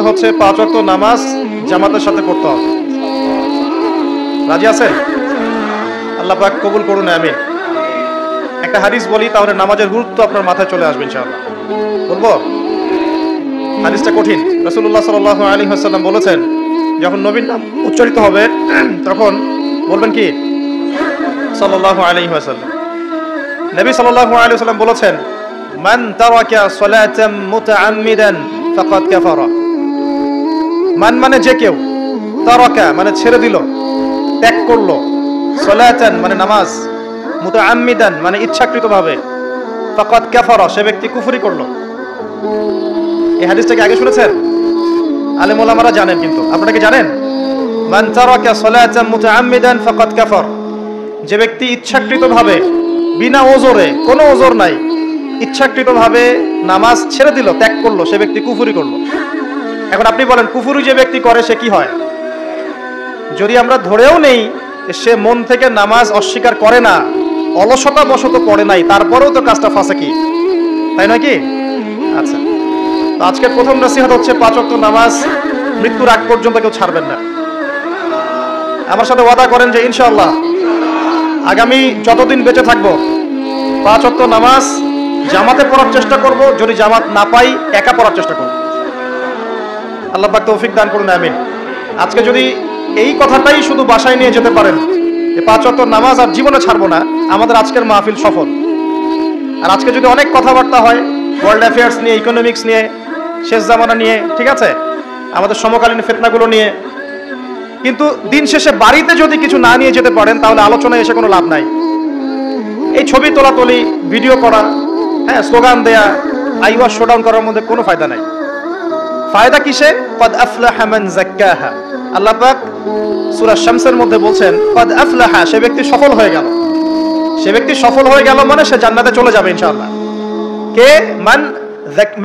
হচ্ছে 5 ওয়াক্ত নামাজ জামাতের সাথে পড়তে হবে। রাজি আছেন? আল্লাহ পাক কবুল করুন, আমিন। একটা হাদিস বলি, তাহলে নামাজের গুরুত্ব আপনার মাথায় চলে আসবে ইনশাআল্লাহ। বলবো? হাদিসটা কঠিন। রাসূলুল্লাহ সাল্লাল্লাহু আলাইহি ওয়াসাল্লাম বলেছেন, যখন নবীর নাম উচ্চারিত হবে তখন বলবেন কি? সাল্লাল্লাহু আলাইহি ওয়াসাল্লাম। নবী সাল্লাল্লাহু আলাইহি ওয়াসাল্লাম বলেছেন, মান তারাকা সালাতাম মুতাআম্মিদান ফাকাদ কাফারা। মান মানে যে কেউ, তারাকা মানে ছেড়ে দিল, ত্যাগ করলো, সালাতান মানে নামাজ, মুতাআম্মিদান মানে ইচ্ছাকৃতভাবে, ফাকাদ কাফারা সে ব্যক্তি কুফরি করলো। এই হাদিসটাকে আগে শুনেছেন? আলেম ওলামারা জানেন, কিন্তু আপনারা কি জানেন? মান তারাকা সালাতাম মুতাআম্মিদান ফাকাদ কাফার, যে ব্যক্তি ইচ্ছাকৃতভাবে বিনা ওজরে, কোনো ওজর নাই, ইচ্ছাকৃতভাবে নামাজ ছেড়ে দিল, ত্যাগ করলো, সে ব্যক্তি কুফরি করলো। এখন আপনি বলেন, কুফরি যে ব্যক্তি করে সে কি হয়? যদি আমরা ধরেও নেই সে মন থেকে নামাজ অস্বীকার করে না, অলসতা বশত পড়ে নাই, তারপরেও তো কাজটা ফাঁসেকি, তাই নয় কি? আচ্ছা, তো আজকের প্রথম নসিহত হচ্ছে 5 ওয়াক্ত নামাজ মৃত্যুর আগ পর্যন্ত কেউ ছাড়বেন না। আমার সাথে ওয়াদা করেন যে ইনশাআল্লাহ আগামী যতদিন বেঁচে থাকবো 5 ওয়াক্ত নামাজ জামাতে পড়ার চেষ্টা করব, যদি জামাত না পাই একা পড়ার চেষ্টা করব। আল্লাহ পাক তৌফিক দান করুন, আমিন। আজকে যদি এই কথাটাই শুধু বাসায় নিয়ে যেতে পারেন, যে 5 ওয়াক্ত নামাজ আর জীবনে ছাড়বো না, আমাদের আজকের মাহফিল সফল। আর আজকে যদি অনেক কথাবার্তা হয় ওয়ার্ল্ড অ্যাফেয়ার্স নিয়ে, ইকোনমিক্স নিয়ে, শেষ জামানা নিয়ে, ঠিক আছে, আমাদের সমকালীন ফিতনাগুলো নিয়ে, কিন্তু দিন শেষে বাড়িতে যদি কিছু না নিয়ে যেতে পারেন তাহলে আলোচনায় এসে কোনো লাভ নাই। এই ছবি তোলাতুলি, ভিডিও করা, হ্যাঁ, স্লোগান দেয়া, আইওয়াস শোডাউন করার মধ্যে কোনো ফায়দা নাই। ফায়দা কিসে? কদ আফলাহা মান যাক্কাহা। আল্লাহ পাক সূরা শামসের মধ্যে বলছেন, কদ আফলাহা, সে ব্যক্তি সফল হয়ে গেল। সে ব্যক্তি সফল হয়ে গেল মানে সে জান্নাতে চলে যাবে ইনশাআল্লাহ। কে?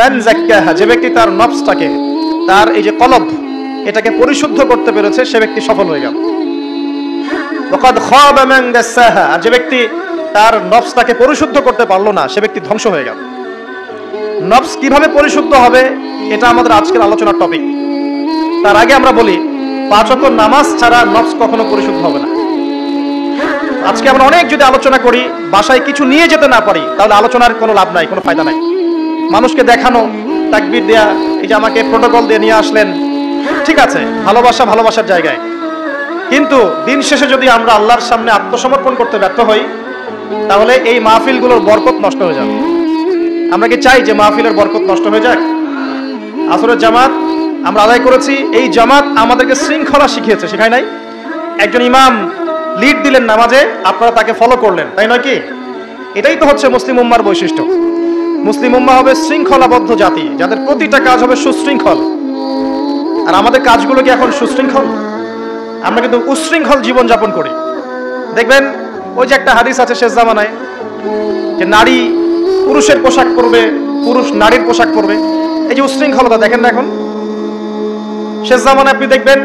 মান যাক্কাহা, যে ব্যক্তি তার নফসটাকে, তার এই যে কলব, এটাকে পরিশুদ্ধ করতে পেরেছে, সে ব্যক্তি সফল হয়ে গেল। ওয়াকাদ খাবা মান দাসাহা, আর যে ব্যক্তি তার নফসটাকে পরিশুদ্ধ করতে পারলো না, সে ব্যক্তি ধ্বংস হয়ে গেল। নফস কিভাবে পরিশুদ্ধ হবে, এটা আমাদের আজকের আলোচনার টপিক। তার আগে আমরা বলি, 5 ওয়াক্ত নামাজ ছাড়া নফস কখনো পরিশুদ্ধ হবে না। আজকে আমরা অনেক যদি আলোচনা করি, বাসায় কিছু নিয়ে যেতে না পারি, তাহলে আলোচনার কোনো লাভ নাই, কোনো ফায়দা নাই। মানুষকে দেখানো, তাকবীর দেয়া, এই যে আমাকে প্রোটোকল দিয়ে নিয়ে আসলেন, ঠিক আছে, ভালোবাসা ভালোবাসার জায়গায়, কিন্তু দিন শেষে যদি আমরা আল্লাহর সামনে আত্মসমর্পণ করতে ব্যর্থ হই, তাহলে এই মাহফিলগুলোর বরকত নষ্ট হয়ে যাবে। আমরা কি চাই যে মাহফিলের বরকত নষ্ট হয়ে যাক? আসরের জামাত আমরা আদায় করেছি, এই জামাত আমাদেরকে শৃঙ্খলা শিখিয়েছে, শেখায় নাই? একজন ইমাম লিড দিলেন নামাজে, আপনারা তাকে ফলো করলেন, তাই নয় কি? এটাই তো হচ্ছে মুসলিম উম্মার বৈশিষ্ট্য। মুসলিম উম্মাহ হবে শৃঙ্খলাবদ্ধ জাতি, যাদের প্রতিটা কাজ হবে সুশৃঙ্খল। আর আমাদের কাজগুলো কি এখন সুশৃঙ্খল? আমরা কিন্তু উশৃঙ্খল জীবন যাপন করি। দেখবেন ওই যে একটা হাদিস আছে শেষ জামানায়, যে নারী পুরুষের পোশাক পরবে, পুরুষ নারীর পোশাক পরবে। এই যে উশৃঙ্খলতা দেখেন না এখন শেষ জামানায়। আপনি দেখবেন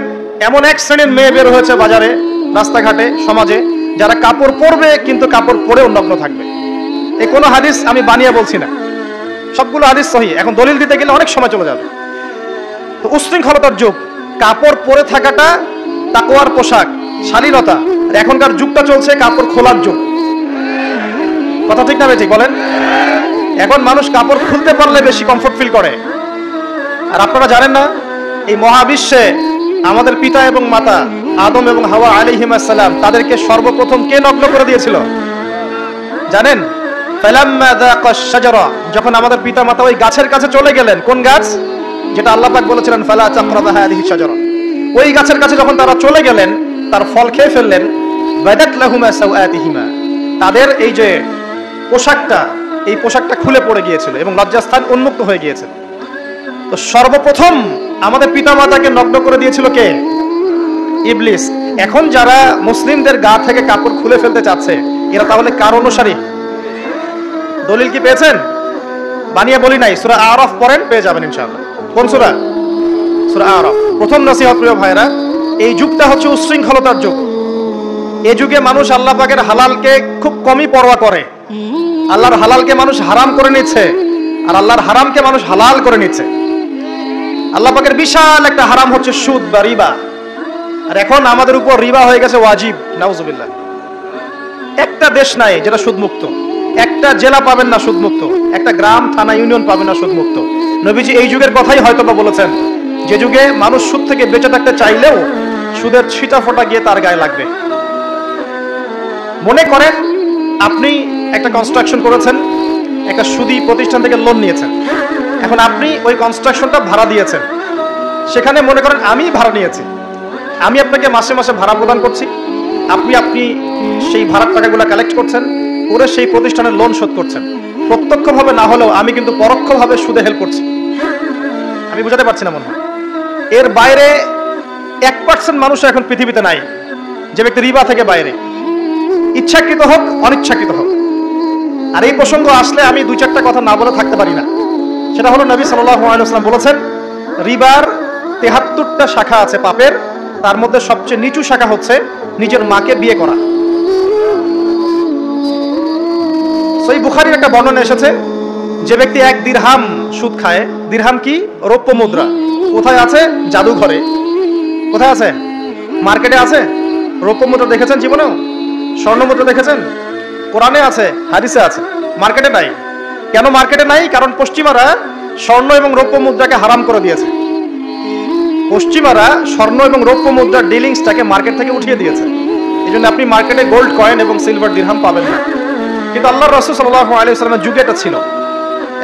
এমন এক শ্রেণীর মেয়ে বের হয়েছে বাজারে, রাস্তাঘাটে, সমাজে, যারা কাপড় পরবে কিন্তু কাপড় পরেও নগ্ন থাকবে। এই কোনো হাদিস আমি বানিয়ে বলছি না, সবগুলো হাদিস সহিহ। এখন দলিল দিতে গেলে অনেক সময় চলে যাবে। তো উশৃঙ্খলতার যুগ, কাপড় পরে থাকাটা তাকওয়ার পোশাক, শালীনতা। আর এখনকার যুগটা চলছে কাপড় খোলার যুগ। কথা ঠিক না ঠিক বলেন? এখন মানুষ কাপড় খুলতে পারলে বেশি কমফোর্ট ফিল করে। আর আপনারা জানেন না, এই মহাবিশ্বে আমাদের পিতা এবং মাতা আদম এবং হাওয়া আলাইহিমুস সালাম, তাদেরকে সর্বপ্রথম কে নগ্ন করে দিয়েছিল জানেন? ফালাম্মা যাকাশ শাজারা, যখন আমাদের পিতা মাতা ওই গাছের কাছে চলে গেলেন, কোন গাছ? যেটা আল্লাহ পাক বলেছিলেন ফালা তাকরাবা হাযিহি শাজারা। ওই গাছের কাছে যখন তারা চলে গেলেন, তার ফল খেয়ে ফেললেন, বাদাত লাহুমা সাওআতিহিমা, তাদের এই যে পোশাকটা, এই পোশাকটা খুলে পড়ে গিয়েছিল এবং লজ্জাস্থান উন্মুক্ত হয়ে গিয়েছে। তো সর্বপ্রথম আমাদের পিতামাতাকে নগ্ন করে দিয়েছিল কে? ইবলিস। এখন যারা মুসলিমদের গা থেকে কাপড় খুলে ফেলতে চাচ্ছে, এরা তাহলে কার অনুসারী? দলিল কি পেয়েছেন? বানিয়ে বলি নাই, সূরা আরাফ পড়েন, পেয়ে যাবেন ইনশাআল্লাহ। কোন সূরা? সূরা আরাফ। প্রথম নসিহত প্রিয় ভাইরা, এই যুগটা হচ্ছে উশৃঙ্খলতার যুগ। এই যুগে মানুষ আল্লাহ পাকের হালালকে খুব কমই পরোয়া করে। আল্লাহর হালালকে মানুষ হারাম করে নিচ্ছে, আর আল্লাহর হারামকে মানুষ হালাল করে নিচ্ছে। আল্লাহ পাকের বিশাল একটা হারাম হচ্ছে সুদ বা রিবা, আর এখন আমাদের উপর রিবা হয়ে গেছে ওয়াজিব। নাউজুবিল্লাহ। একটা দেশ নাই যেটা সুদমুক্ত, একটা জেলা পাবেন না সুদমুক্ত, একটা গ্রাম থানা ইউনিয়ন পাবেন না সুদমুক্ত। নবীজি এই যুগের কথাই হয়তো বা বলেছেন, যে যুগে মানুষ সুদ থেকে বেঁচে থাকতে চাইলেও সুদের ছিটা ফোঁটা গিয়ে তার গায়ে লাগবে। মনে করেন আপনি একটা কনস্ট্রাকশন করেছেন, একটা সুদী প্রতিষ্ঠান থেকে লোন নিয়েছেন, এখন আপনি ওই কনস্ট্রাকশনটা ভাড়া দিয়েছেন, সেখানে মনে করেন আমি ভাড়া নিয়েছি, আমি আপনাকে মাসে মাসে ভাড়া প্রদান করছি, আপনি সেই ভাড়ার টাকাগুলো কালেক্ট করছেন, করে সেই প্রতিষ্ঠানের লোন শোধ করছেন। প্রত্যক্ষভাবে না হলেও আমি কিন্তু পরোক্ষভাবে সুদে হেল্প করছি। আমি বুঝাতে পারছি না মনে হয়। এর বাইরে 1% মানুষ এখন পৃথিবীতে নাই যে ব্যক্তি রিবা থেকে বাইরে, ইচ্ছাকৃত হোক অনিচ্ছাকৃত হোক। আর এই প্রসঙ্গ আসলে আমি 2-4টা কথা না বলে থাকতে পারি না। সেটা হলো নবী সাল্লাল্লাহু আলাইহি ওয়াসাল্লাম বলেছেন, রিবার 73টা শাখা আছে পাপের, তার মধ্যে সবচেয়ে নিচু শাখা হচ্ছে নিজের মাকে বিয়ে করা। সহিহ বুখারীর একটা বর্ণনা এসেছে, যে ব্যক্তি 1 দিরহাম সুদ খায়, দিরহাম কি? রৌপ্য মুদ্রা। কোথায় আছে? জাদুঘরে। কোথায় আছে? মার্কেটে আছে। রৌপ্য মুদ্রা দেখেছেন জীবনেও? স্বর্ণ মুদ্রা দেখেছেন? কোরআনে আছে, হাদিসে আছে, মার্কেটে নাই। কেন মার্কেটে নাই? কারণ পশ্চিমারা স্বর্ণ এবং রৌপ্য মুদ্রাকে হারাম করে দিয়েছে। পশ্চিমারা স্বর্ণ এবং রৌপ্য মুদ্রার ডিলিংসটাকে মার্কেট থেকে উঠিয়ে দিয়েছে। এই জন্য আপনি মার্কেটে গোল্ড কয়েন এবং সিলভার দিরহাম পাবেন না। কিন্তু আল্লাহর রাসূল সাল্লাল্লাহু আলাইহি ওয়াসাল্লামের যুগে এটা ছিল।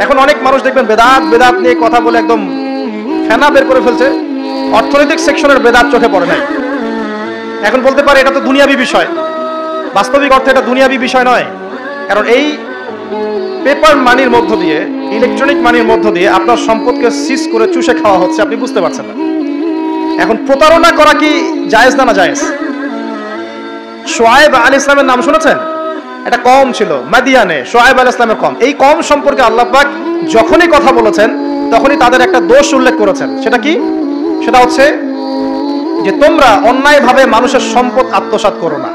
এখন অনেক মানুষ দেখবেন বেদাত নিয়ে কথা বলে একদম ফেনা বের করে ফেলছে, অর্থনৈতিক সেকশনের বেদাত চোখে পড়ে নাই। এখন বলতে পারে এটা তো দুনিয়াবি বিষয়। বাস্তবিক অর্থে এটা দুনিয়াবি বিষয় নয়, কারণ এই পেপার মানির মধ্য দিয়ে, ইলেকট্রনিক মানির মধ্য দিয়ে আপনার সম্পদকে সিজ করে চুষে খাওয়া হচ্ছে, আপনি বুঝতে পারছেন না। এখন প্রতারণা করা কি জায়েজ না জায়েজ? শুআয়ব আলাইহিস সালামের নাম শুনেছেন? একটা কওম ছিল মাদিয়ানে, শুআয়ব আলাইহিস সালামের কওম। এই কওম সম্পর্কে আল্লাহ পাক যখনই কথা বলেছেন তখনই তাদের একটা দোষ উল্লেখ করেছেন। সেটা কি? সেটা হচ্ছে যে তোমরা অন্যায়ভাবে মানুষের সম্পদ আত্মসাৎ করো না।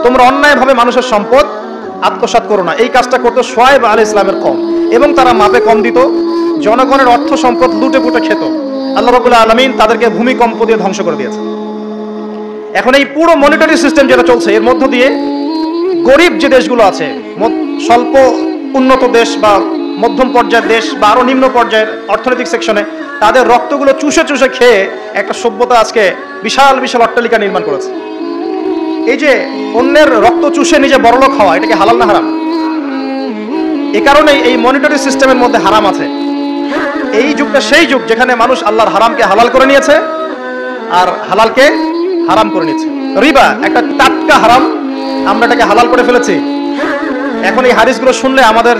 তোমরা অন্যায়ভাবে মানুষের সম্পদ আত্মসাৎ করো না। এই কাজটা করতো শুআয়ব আলাইহিস সালামের কওম, এবং তারা মাপে কম দিত, জনগণের অর্থ সম্পদ লুটে পুটে খেত। আল্লাহ রাব্বুল আলামিন তাদেরকে ভূমিকম্প দিয়ে ধ্বংস করে দিয়েছে। এখন এই পুরো মনিটরি সিস্টেম যেটা চলছে, এর মধ্য দিয়ে গরিব যে দেশগুলো আছে, স্বল্প উন্নত দেশ বা মধ্যম পর্যায়ের দেশ বা আরো নিম্ন পর্যায়ের অর্থনৈতিক সেকশনে, তাদের রক্তগুলো চুষে চুষে খেয়ে একটা সভ্যতা আজকে বিশাল বিশাল অট্টালিকা নির্মাণ করেছে। এই যে অন্যের রক্ত চুষে নিজে বড়লোক হওয়া, এটা কি হালাল না হারাম? এই কারণেই এই মনিটরি সিস্টেমের মধ্যে হারাম আছে। এই যুগটা সেই যুগ যেখানে মানুষ আল্লাহর হারামকে হালাল করে নিয়েছে আর হালালকে হারাম করে নিয়েছে। রিবা একটা টাটকা হারাম, আমরা এটাকে হালাল করে ফেলেছি। এখন এই হাদিসগুলো শুনলে আমাদের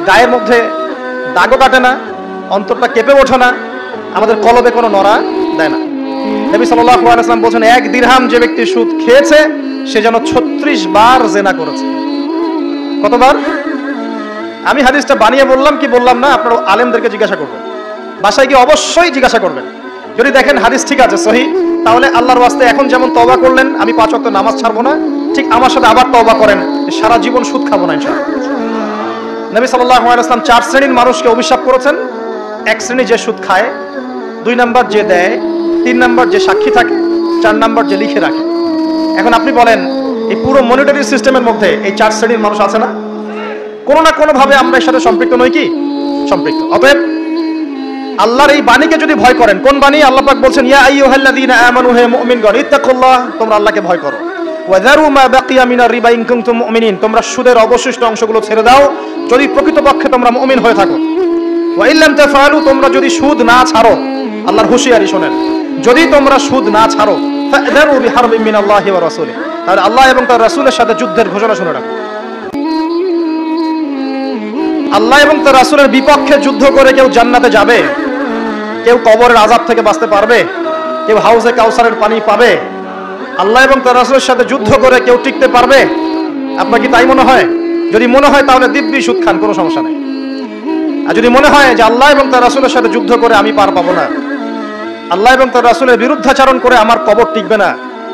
গায়ের মধ্যে দাগও কাটে না, অন্তরটা কেঁপে ওঠে না, আমাদের কলবে কোনো নড়া দেয় না। নবী সাল্লাল্লাহু আলাইহি ওয়াসাল্লাম বলেছেন, 1 দিরহাম যে ব্যক্তি সুদ খেয়েছে সে যেন 36 বার জিনা করেছে। কতবার? আমি হাদিসটা বানিয়ে বললাম কি বললাম না, আপনারা আলেমদেরকে জিজ্ঞাসা করবেন, বাসায় গিয়ে অবশ্যই জিজ্ঞাসা করবেন। যদি দেখেন হাদিস ঠিক আছে, সহিহ, তাহলে আল্লাহর ওয়াস্তে এখন যেমন তওবা করলেন, আমি 5 ওয়াক্ত নামাজ ছাড়বো না, ঠিক আমার সাথে আবার তওবা করেন, সারা জীবন সুদ খাবো না ইনশাআল্লাহ। নবী সাল্লাল্লাহু আলাইহি ওয়াসাল্লাম 4 শ্রেণীর মানুষকে অভিশাপ করেছেন। 1 শ্রেণী যে সুদ খায়, 2 নাম্বার যে দেয়, 3 নাম্বার যে সাক্ষী থাকে, 4 নাম্বার যে লিখে রাখে। এখন আপনি বলেন, এই পুরো মনিটরি সিস্টেমের মধ্যে এই 4 শ্রেণীর মানুষ আছে না? কোনো না কোনো ভাবে আমরা এর সাথে সম্পৃক্ত নই কি? সম্পৃক্ত। অতএব আল্লাহর এই বাণীকে যদি ভয় করেন, কোন বাণী? আল্লাহ পাক বলছেন, ইয়া আইয়ুহাল্লাযীনা আমানু, হে মুমিনগণ, ইত্তাকুল্লাহ, তোমরা আল্লাহকে ভয় করো। ওয়া যারু মা বাকিয়া মিনার রিবা ইন কুনতুম মুমিনিন, তোমরা সুদের অবশিষ্ট অংশগুলো ছেড়ে দাও যদি প্রকৃতপক্ষে তোমরা মুমিন হয়ে থাকো। ওয়া ইল্লাম তাফআলু, তোমরা যদি সুদ না ছাড়ো, আল্লাহর হুঁশিয়ারি শোনেন, যদি তোমরা সুদ না ছাড়ো, ফা'যারু বিহারবিন মিনাল্লাহি ওয়া রাসূলিহি, তাহলে আল্লাহ এবং তার রাসূলের সাথে যুদ্ধের ঘোষণা শুনে রাখো। আল্লাহ এবং তার রাসূলের বিপক্ষে যুদ্ধ করে কেউ জান্নাতে যাবে? কেউ কবরের আযাব থেকে বাঁচতে পারবে? কেউ হাউজে কাউসারের পানি পাবে? আল্লাহ এবং তার রাসূলের সাথে যুদ্ধ করে কেউ টিকতে পারবে? আপনার কি তাই মনে হয়? যদি মনে হয় তাহলে দিব্যি সুদ খান, কোনো সমস্যা নেই। আর যদি মনে হয় যে আল্লাহ এবং তার রাসূলের সাথে যুদ্ধ করে আমি পার পাবো না, আল্লাহ এবং তার রাসূলের বিরুদ্ধাচরণ করে আমার কবর টিকবে না,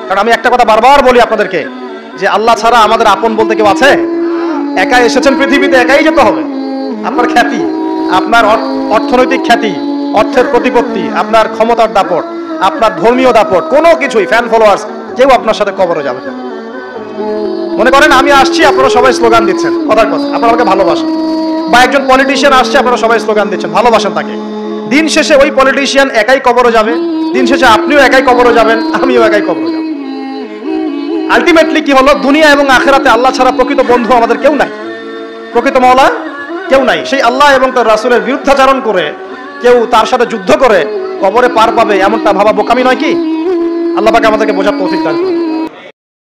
কারণ আমি একটা কথা বারবার বলি আপনাদেরকে, যে আল্লাহ ছাড়া আমাদের আপন বলতে কেউ আছে? একাই এসেছেন পৃথিবীতে, একাই যেতে হবে। আপনার খ্যাতি, আপনার অর্থনৈতিক খ্যাতি, অর্থের প্রতিপত্তি, আপনার ক্ষমতার দাপট, আপনার ধর্মীয় দাপট, কোনো কিছুই, ফ্যান ফলোয়ার্স, কেউ আপনার সাথে কবরে যাবে না। মনে করেন আমি আসছি, আপনারা সবাই স্লোগান দিচ্ছেন, কথার কথা, আপনারা আমাকে ভালোবাসেন, বা একজন পলিটিশিয়ান আসছে, আপনারা সবাই স্লোগান দিচ্ছেন, ভালোবাসেন তাকে। দিন শেষে ওই পলিটিশিয়ান একাই কবরে যাবে, দিন শেষে আপনিও একাই কবরে যাবেন, আমিও একাই কবরে যাব। আলটিমেটলি কি হলো, দুনিয়া এবং আখেরাতে আল্লাহ ছাড়া প্রকৃত বন্ধু আমাদের কেউ নাই, প্রকৃত মওলা কেউ নাই। সেই আল্লাহ এবং তার রাসূলের বিরুদ্ধাচরণ করে কেউ তার সাথে যুদ্ধ করে কবরে পার পাবে, এমনটা ভাবা বোকামি নয় কি? আল্লাহ পাক আমাদেরকে বোঝার তৌফিক দান করুন।